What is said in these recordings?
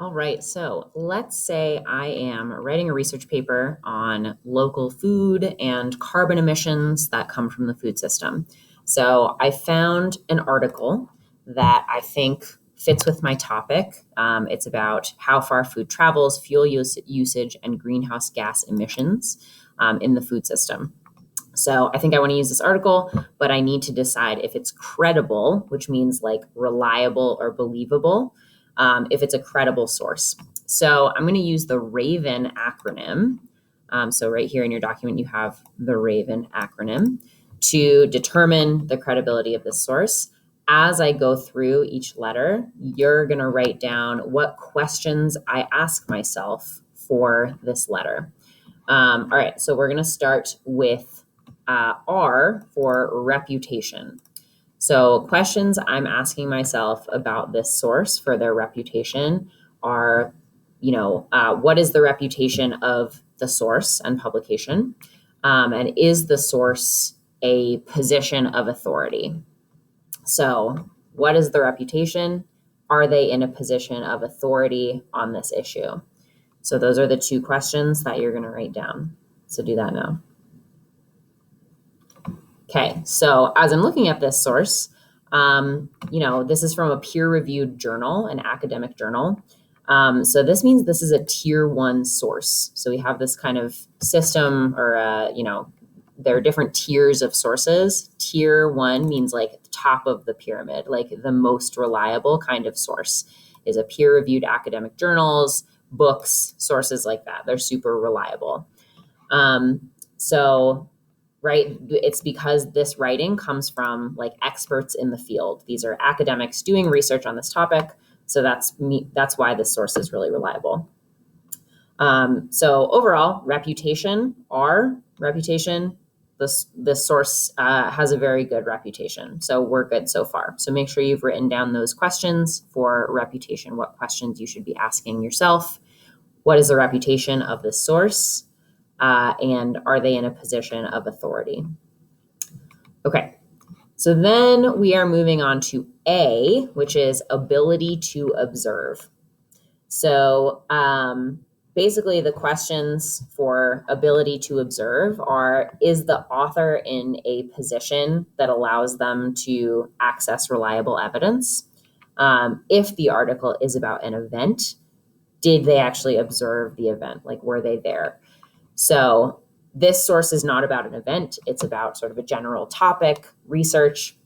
All right, so let's say I am writing a research paper on local food and carbon emissions that come from the food system. So I found an article that I think fits with my topic. It's about how far food travels, fuel usage, and greenhouse gas emissions in the food system. So I think I want to use this article, but I need to decide if it's credible, which means like reliable or believable, if it's a credible source. So I'm going to use the RAVEN acronym. So right here in your document, you have the RAVEN acronym to determine the credibility of this source. As I go through each letter, you're going to write down what questions I ask myself for this letter. All right, so we're going to start with R for reputation. So questions I'm asking myself about this source for their reputation are, what is the reputation of the source and publication? And is the source a position of authority? So what is the reputation? Are they in a position of authority on this issue? So those are the two questions that you're going to write down. So do that now. Okay, so as I'm looking at this source, this is from a peer-reviewed journal, an academic journal. So this means this is a tier 1 source. So we have this kind of system or, there are different tiers of sources. Tier 1 means like the top of the pyramid, like the most reliable kind of source is a peer-reviewed academic journals, books, sources like that. They're super reliable. Right? It's because this writing comes from like experts in the field. These are academics doing research on this topic. So that's why this source is really reliable. So overall, reputation, this source has a very good reputation. So we're good so far. So make sure you've written down those questions for reputation, what questions you should be asking yourself. What is the reputation of this source? And are they in a position of authority? Okay, so then we are moving on to A, which is ability to observe. So basically the questions for ability to observe are, is the author in a position that allows them to access reliable evidence? If the article is about an event, did they actually observe the event? Like, were they there? So this source is not about an event. It's about sort of a general topic, research,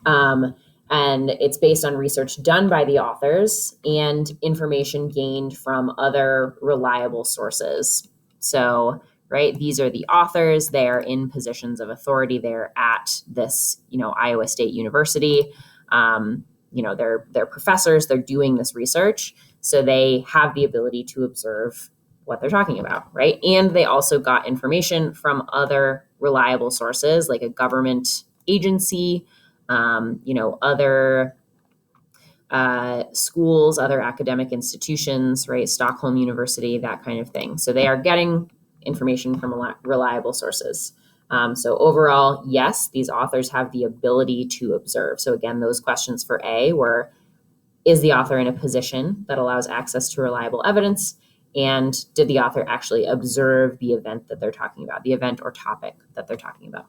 and it's based on research done by the authors and information gained from other reliable sources. So, right, these are the authors. They are in positions of authority. They're at this, Iowa State University. They're professors. They're doing this research. So they have the ability to observe what they're talking about, right? And they also got information from other reliable sources like a government agency, other schools, other academic institutions, right? Stockholm University, that kind of thing. So they are getting information from reliable sources. So overall, yes, these authors have the ability to observe. So again, those questions for A were, is the author in a position that allows access to reliable evidence? And did the author actually observe the event that they're talking about, the event or topic that they're talking about?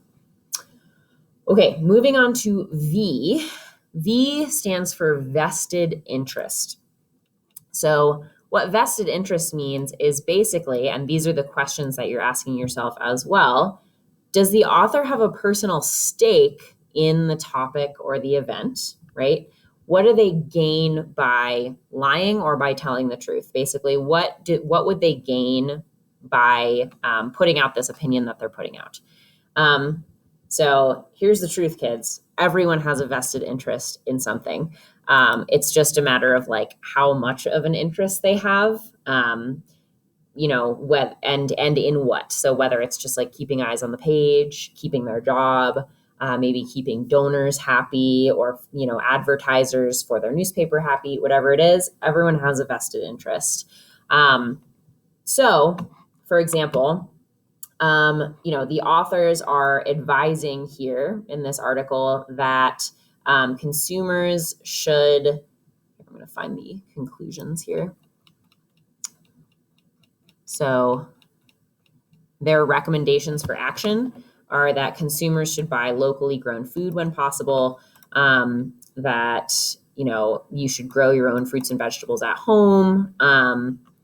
Okay, moving on to V. V stands for vested interest. So what vested interest means is basically, and these are the questions that you're asking yourself as well, does the author have a personal stake in the topic or the event, right? What do they gain by lying or by telling the truth? Basically, what would they gain by putting out this opinion that they're putting out? So here's the truth, kids. Everyone has a vested interest in something. It's just a matter of like how much of an interest they have, and in what. So whether it's just like keeping eyes on the page, keeping their job, maybe keeping donors happy or, advertisers for their newspaper happy, whatever it is, everyone has a vested interest. So, for example, the authors are advising here in this article that consumers should, I'm going to find the conclusions here. So their recommendations for action are that consumers should buy locally grown food when possible, that you should grow your own fruits and vegetables at home,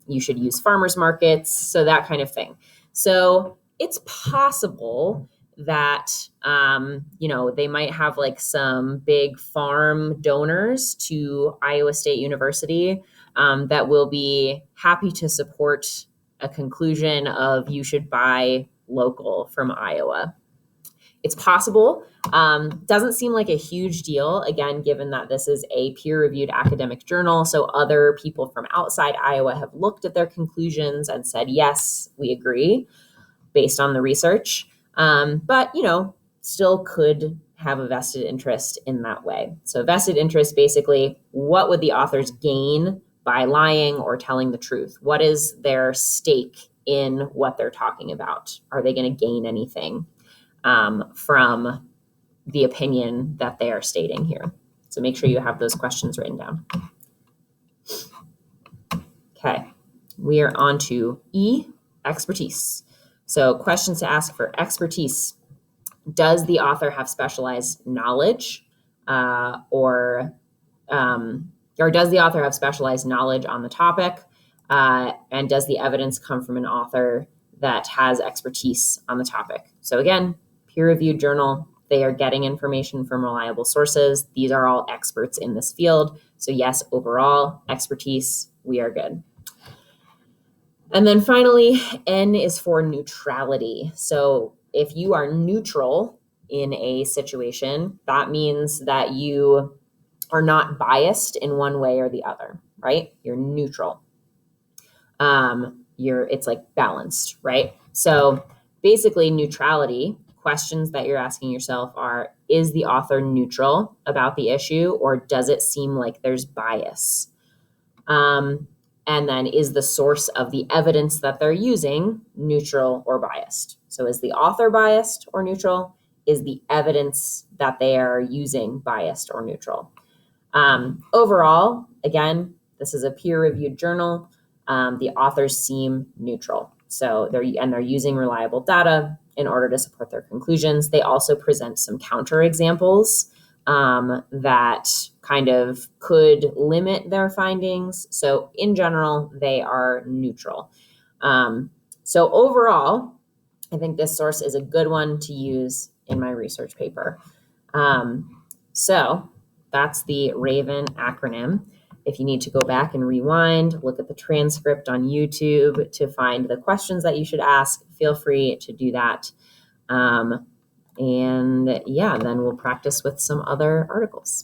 you should use farmers markets, so that kind of thing. So it's possible that they might have like some big farm donors to Iowa State University that will be happy to support a conclusion of you should buy local from Iowa. It's possible. Doesn't seem like a huge deal, again, given that this is a peer-reviewed academic journal. So other people from outside Iowa have looked at their conclusions and said, yes, we agree based on the research. But, still could have a vested interest in that way. So vested interest, basically, what would the authors gain by lying or telling the truth? What is their stake in what they're talking about? Are they going to gain anything from the opinion that they are stating here? So make sure you have those questions written down. Okay, we are on to E, expertise. So questions to ask for expertise. Does the author have specialized knowledge or does the author have specialized knowledge on the topic? And does the evidence come from an author that has expertise on the topic? So again, peer-reviewed journal, they are getting information from reliable sources. These are all experts in this field. So yes, overall expertise, we are good. And then finally, N is for neutrality. So if you are neutral in a situation, that means that you are not biased in one way or the other, right? You're neutral. It's like balanced, right? So basically neutrality, questions that you're asking yourself are, is the author neutral about the issue, or does it seem like there's bias? And then is the source of the evidence that they're using neutral or biased? So is the author biased or neutral? Is the evidence that they are using biased or neutral? Overall, again, this is a peer-reviewed journal. The authors seem neutral. So they're using reliable data in order to support their conclusions. They also present some counterexamples that kind of could limit their findings. So in general, they are neutral. So overall, I think this source is a good one to use in my research paper. So that's the RAVEN acronym. If you need to go back and rewind, look at the transcript on YouTube to find the questions that you should ask, feel free to do that. And yeah, then we'll practice with some other articles.